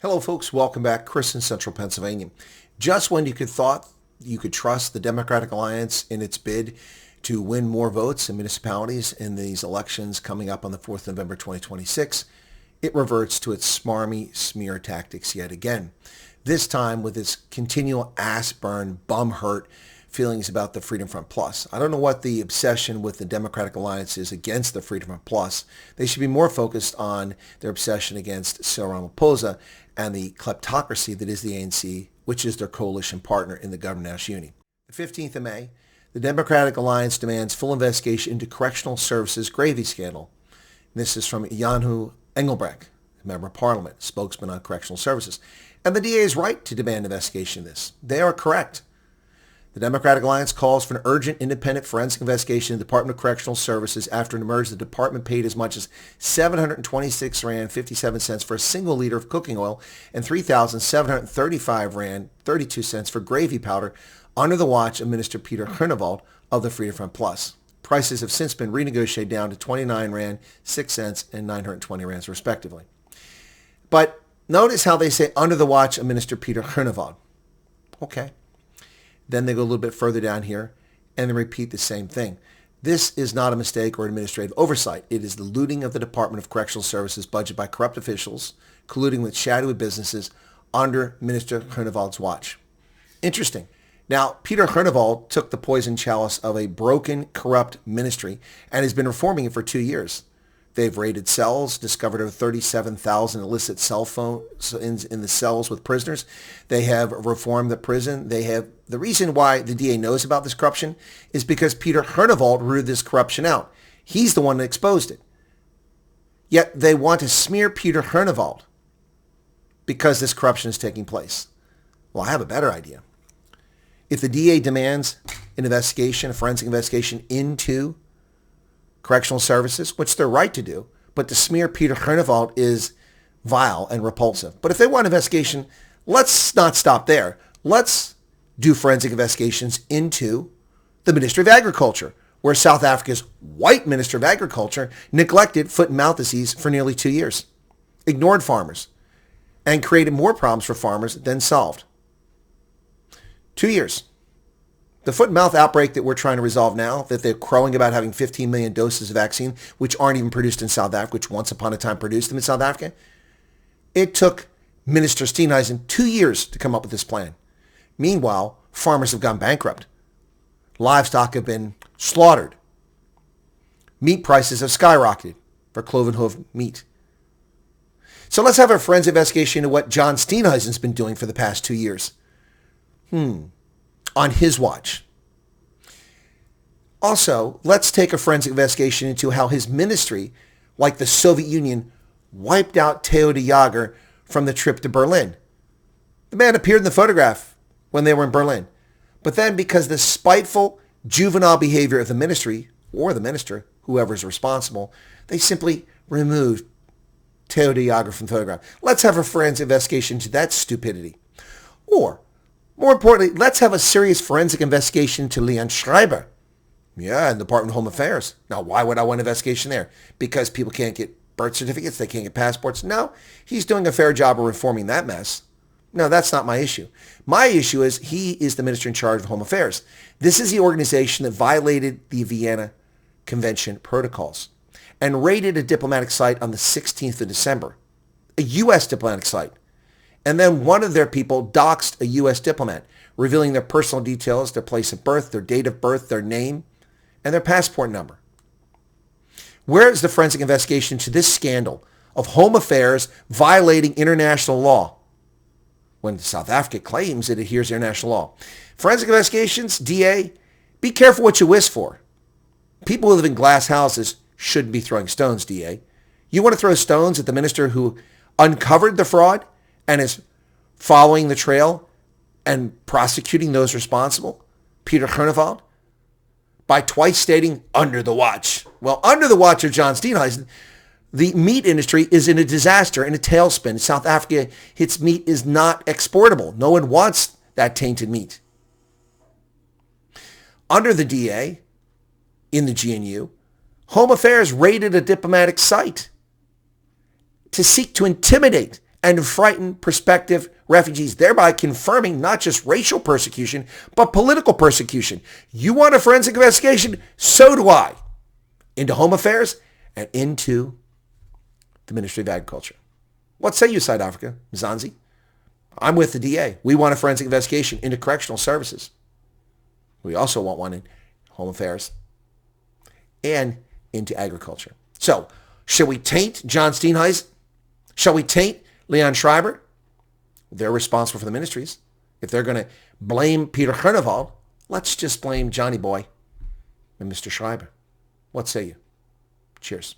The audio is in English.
Hello folks, welcome back. Chris in Central Pennsylvania. Just when you thought you could trust the Democratic Alliance in its bid to win more votes in municipalities in these elections coming up on the 4th of November 2026, it reverts to its smarmy smear tactics yet again. This time with its continual ass burn, bum hurt feelings about the Freedom Front Plus. I don't know what the obsession with the Democratic Alliance is against the Freedom Front Plus. They should be more focused on their obsession against Cyril Ramaphosa and the kleptocracy that is the ANC, which is their coalition partner in the Government National Union. The 15th of May, the Democratic Alliance demands full investigation into Correctional Services gravy scandal. This is from Jan Engelbrecht, Member of Parliament, spokesman on Correctional Services. And the DA is right to demand investigation of this. They are correct. The Democratic Alliance calls for an urgent independent forensic investigation in the Department of Correctional Services after it emerged the department paid as much as 726 Rand 57 cents for a single liter of cooking oil and 3,735 Rand 32 cents for gravy powder under the watch of Minister Pieter Groenewald of the Freedom Front Plus. Prices have since been renegotiated down to 29 Rand 6 cents and 920 Rands respectively. But notice how they say under the watch of Minister Pieter Groenewald. Okay. Then they go a little bit further down here and they repeat the same thing. This is not a mistake or administrative oversight. It is the looting of the Department of Correctional Services budget by corrupt officials, colluding with shadowy businesses under Minister Groenewald's watch. Interesting. Now, Pieter Groenewald took the poison chalice of a broken, corrupt ministry and has been reforming it for 2 years. They've raided cells, discovered over 37,000 illicit cell phones in the cells with prisoners. They have reformed the prison. The reason why the DA knows about this corruption is because Pieter Groenewald rooted this corruption out. He's the one that exposed it. Yet they want to smear Pieter Groenewald because this corruption is taking place. Well, I have a better idea. If the DA demands an investigation, a forensic investigation into Correctional Services, which they're right to do, but to smear Pieter Groenewald is vile and repulsive. But if they want an investigation, let's not stop there. Let's do forensic investigations into the Ministry of Agriculture, where South Africa's white Minister of Agriculture neglected foot and mouth disease for nearly 2 years, ignored farmers, and created more problems for farmers than solved. 2 years. The foot and mouth outbreak that we're trying to resolve now, that they're crowing about having 15 million doses of vaccine, which aren't even produced in South Africa, which once upon a time produced them in South Africa, it took Minister Steenhuisen 2 years to come up with this plan. Meanwhile, farmers have gone bankrupt. Livestock have been slaughtered. Meat prices have skyrocketed for cloven hoof meat. So let's have a forensic investigation into what John Steenhuisen's been doing for the past 2 years. On his watch. Also, let's take a forensic investigation into how his ministry, like the Soviet Union, wiped out Theo de Jager from the trip to Berlin. The man appeared in the photograph when they were in Berlin. But then because of the spiteful, juvenile behavior of the ministry, or the minister, whoever is responsible, they simply removed Theo de Jager from the photograph. Let's have a forensic investigation into that stupidity. Or, more importantly, let's have a serious forensic investigation to Leon Schreiber. Yeah, in the Department of Home Affairs. Now, why would I want an investigation there? Because people can't get birth certificates, they can't get passports. No, he's doing a fair job of reforming that mess. No, that's not my issue. My issue is he is the minister in charge of Home Affairs. This is the organization that violated the Vienna Convention protocols and raided a diplomatic site on the 16th of December, a U.S. diplomatic site. And then one of their people doxed a U.S. diplomat, revealing their personal details, their place of birth, their date of birth, their name, and their passport number. Where is the forensic investigation to this scandal of Home Affairs violating international law when South Africa claims it adheres to international law? Forensic investigations, DA, be careful what you wish for. People who live in glass houses shouldn't be throwing stones, DA. You want to throw stones at the minister who uncovered the fraud and is following the trail and prosecuting those responsible, Pieter Groenewald, by twice stating under the watch. Well, under the watch of John Steenhuisen, the meat industry is in a disaster, in a tailspin. In South Africa, its meat is not exportable. No one wants that tainted meat. Under the DA, in the GNU, Home Affairs raided a diplomatic site to seek to intimidate and frighten prospective refugees, thereby confirming not just racial persecution, but political persecution. You want a forensic investigation? So do I. Into home affairs and into the Ministry of Agriculture. What say you, South Africa, Mzansi? I'm with the DA. We want a forensic investigation into correctional services. We also want one in home affairs and into agriculture. So, should we taint John Steenhuisen? Shall we taint Leon Schreiber? They're responsible for the ministries. If they're going to blame Pieter Groenewald, let's just blame Johnny Boy and Mr. Schreiber. What say you? Cheers.